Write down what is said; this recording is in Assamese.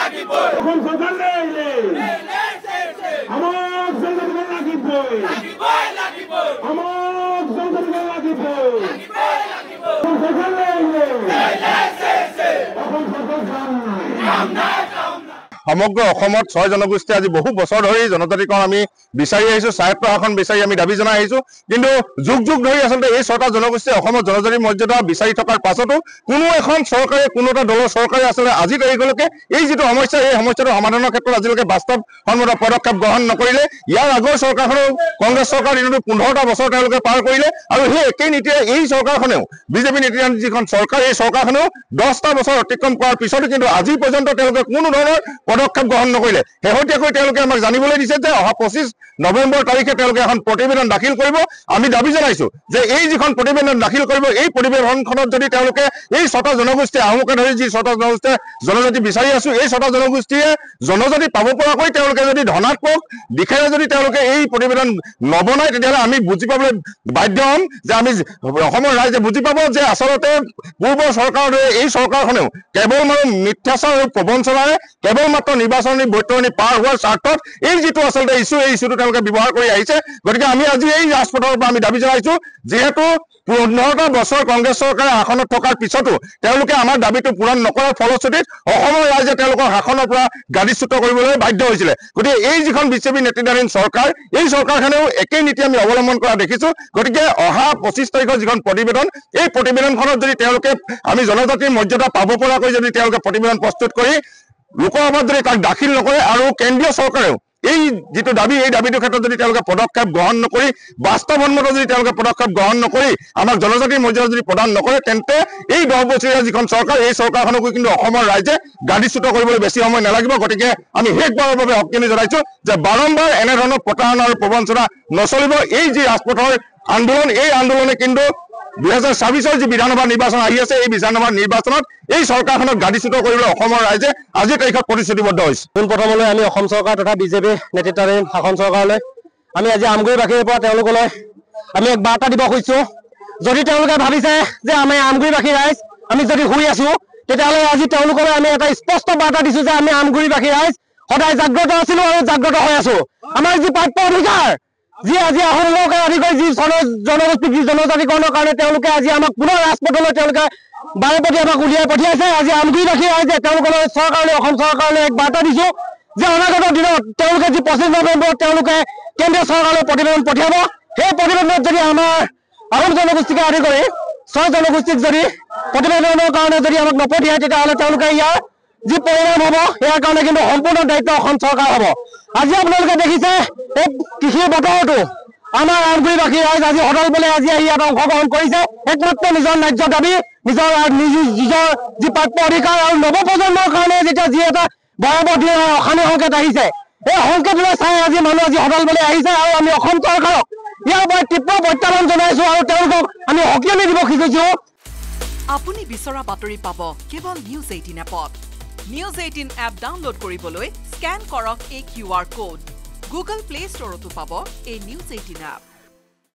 এখন সৰকাৰ নেইলে আমাৰ সংসদকে লাগিব আমাৰ সংসদকে লাগিব সৰকাৰ নেইলে এখন সৰকাৰ কাম নাই সমগ্ৰ অসমত 6 জনগোষ্ঠী আজি বহু বছৰ ধৰি জনজাতিকৰণ আমি বিচাৰি আহিছো স্বায়ত্ত শাসন বিচাৰি আমি দাবী জনাই আহিছো কিন্তু যুগ যুগ ধৰি আসলে এই 6টা জনগোষ্ঠী অসমত জনজাতিৰ মৰ্যাদা বিচাৰি থকাৰ পাছতো কোনো এখন চৰকাৰে কোনো এটা দলৰ চৰকাৰে আসলে আজি তাৰিখলৈকে এই যিটো সমস্যা এই সমস্যাটো সমাধানৰ ক্ষেত্ৰত আজিলৈকে বাস্তৱসন্মত পদক্ষেপ গ্ৰহণ নকৰিলে ইয়াৰ আগৰ চৰকাৰখনেও কংগ্ৰেছ চৰকাৰ দিনতো 15টা বছৰ তেওঁলোকে পাৰ কৰিলে আৰু সেই একেই নীতিৰে এই চৰকাৰখনেও বিজেপি নীতিৰ যিখন চৰকাৰ এই চৰকাৰখনেও 10টা বছৰ অতিক্ৰম কৰাৰ পিছতো কিন্তু আজি পৰ্যন্ত তেওঁলোকে কোনো ধৰণৰ পদক্ষেপ গ্ৰহণ নকৰিলে শেহতীয়াকৈ তেওঁলোকে আমাক জানিবলৈ দিছে যে অহা 25 নৱেম্বৰ তাৰিখে তেওঁলোকে এখন প্ৰতিবেদন দাখিল কৰিব আমি দাবী জনাইছো যে এই যিখন প্ৰতিবেদন দাখিল কৰিব এই প্ৰতিবেদনখনত যদি তেওঁলোকে এই 6টা জনগোষ্ঠী আহোমকে ধৰি যি 6টা জনগোষ্ঠী জনজাতি বিচাৰি আছো এই 6টা জনগোষ্ঠীয়ে জনজাতি পাব পৰাকৈ তেওঁলোকে যদি ধনাত্মক দিশেৰে যদি তেওঁলোকে এই প্ৰতিবেদন নবনায় তেতিয়াহ'লে আমি বুজি পাবলৈ বাধ্য হ'ম যে আমি অসমৰ ৰাইজে বুজি পাব যে আচলতে পূৰ্বৰ চৰকাৰৰ এই চৰকাৰখনেও কেৱল মিথ্যাচাৰ আৰু প্ৰবঞ্চনাৰে কেৱল মাত্ৰ নিৰ্বাচনী বৈতৰণি পাৰ হোৱাৰ স্বাৰ্থত এই যিটো আচলতে ইছ্যু এই ইছ্যুটো তেওঁলোকে ব্যৱহাৰ কৰি আহিছে গতিকে আমি আজি এই ৰাজপথৰ পৰা আমি দাবী জনাইছো যিহেতু 15টা বছৰ কংগ্ৰেছ চৰকাৰে শাসনত থকাৰ পিছতো তেওঁলোকে আমাৰ দাবীটো পূৰণ নকৰাৰ ফলশ্ৰুতিত অসমৰ ৰাইজে তেওঁলোকৰ শাসনৰ পৰা গাদীচ্যুত কৰিবলৈ বাধ্য হৈছিলে গতিকে এই যিখন বিজেপি নেতৃত্বাধীন চৰকাৰ এই চৰকাৰখনেও একেই নীতি আমি অৱলম্বন কৰা দেখিছো গতিকে অহা 25 তাৰিখৰ যিখন প্ৰতিবেদন এই প্ৰতিবেদনখনত যদি তেওঁলোকে আমি জনজাতিৰ মৰ্যাদা পাব পৰাকৈ যদি তেওঁলোকে প্ৰতিবেদন প্ৰস্তুত কৰি লোকসভাত যদি তাক দাখিল নকৰে আৰু কেন্দ্ৰীয় চৰকাৰেও এই যিটো দাবী এই দাবীটোৰ ক্ষেত্ৰত যদি তেওঁলোকে পদক্ষেপ গ্ৰহণ নকৰি বাস্তৱসন্মত যদি তেওঁলোকে পদক্ষেপ গ্ৰহণ নকৰি আমাক জনজাতিৰ মৰ্যাদা যদি প্ৰদান নকৰে তেন্তে এই 10 বছৰীয়া যিখন চৰকাৰ এই চৰকাৰখনকো কিন্তু অসমৰ ৰাইজে গাদীচ্যুত কৰিবলৈ বেছি সময় নালাগিব গতিকে আমি শেষবাৰৰ বাবে সক্ৰিয় জনাইছো যে বাৰম্বাৰ এনেধৰণৰ প্ৰতাৰণা আৰু প্ৰবঞ্চনা নচলিব এই যি ৰাজপথৰ আন্দোলন এই আন্দোলনে কিন্তু 2026 যি বিধানসভা নিৰ্বাচন আহি আছে এই বিধানসভা নিৰ্বাচনত এই চৰকাৰখনক গাদীচ্যুত কৰিবলৈ অসমৰ ৰাইজে আজিৰ তাৰিখত প্ৰতিশ্ৰুতিবদ্ধ হৈছে প্ৰথমলৈ আমি অসম চৰকাৰ তথা বিজেপি নেতৃত্বাধীন শাসন চৰকাৰলৈ আমি আজি আমগুৰিবাসীৰ পৰা তেওঁলোকলৈ আমি এক বাৰ্তা দিব খুজিছো যদি তেওঁলোকে ভাবিছে যে আমি আমগুৰিবাসী ৰাইজ আমি যদি শুই আছো তেতিয়াহ'লে আজি তেওঁলোকলৈ আমি এটা স্পষ্ট বাৰ্তা দিছো যে আমি আমগুৰিবাসী ৰাইজ সদায় জাগ্ৰত আছিলো আৰু জাগ্ৰত হৈ আছো আমাৰ যি প্ৰাপ্য অধিকাৰ যি আজি আহোমকে আদি কৰি যি জনগোষ্ঠী যি জনজাতিকৰণৰ কাৰণে তেওঁলোকে আজি আমাক পুনৰ ৰাজপথলৈ তেওঁলোকে বাৰেপতি আমাক উলিয়াই পঠিয়াইছে আজি আমগুৰিবাসী ৰাইজে তেওঁলোকলৈ চৰকাৰলৈ অসম চৰকাৰলৈ এক বাৰ্তা দিছো যে অনাগত দিনত তেওঁলোকে যি 25 নৱেম্বৰত তেওঁলোকে কেন্দ্ৰীয় চৰকাৰলৈ প্ৰতিবেদন পঠিয়াব সেই প্ৰতিবেদনত যদি আমাৰ আহোম জনগোষ্ঠীকে আদি কৰি 6 জনগোষ্ঠীক যদি প্ৰতিবেদনৰ কাৰণে যদি আমাক নপঠিয়ায় তেতিয়াহ'লে তেওঁলোকে ইয়াৰ যি পৰিণাম হ'ব ইয়াৰ কাৰণে কিন্তু সম্পূৰ্ণ দায়িত্ব অসম চৰকাৰ হ'ব আজি আপোনালোকে দেখিছে এই কৃষিৰ বতৰটো আমাৰ আমগুৰিবাসী ৰাইজ আজি হঠাৎ বোলে আজি আহি ইয়াত অংশগ্ৰহণ কৰিছে একমাত্ৰ নিজৰ ন্যায্য দাবী নিজৰ যি প্ৰাপ্য অধিকাৰ আৰু নৱপ্ৰজন্মৰ কাৰণে যেতিয়া যি এটা ভয়াৱহ অশান্তি সংকেত আহিছে এই সংকেতলৈ চাই আজি মানুহ আজি হঠাৎ বোলে আহিছে আৰু আমি অসম চৰকাৰক ইয়াৰ পৰা তীব্ৰ প্ৰত্যাহ্বান জনাইছো আৰু তেওঁলোকক আমি সকিয়নি দিব খুজিছো আপুনি বিচৰা বাতৰি পাব কেৱল নিউজ 18 এপত নিউজ 18 এপ ডাউনলোড কৰিবলৈ স্ক্যান কৰক এই QR কোড গুগল প্লে ষ্টৰতো পাব এই নিউজ 18 এপ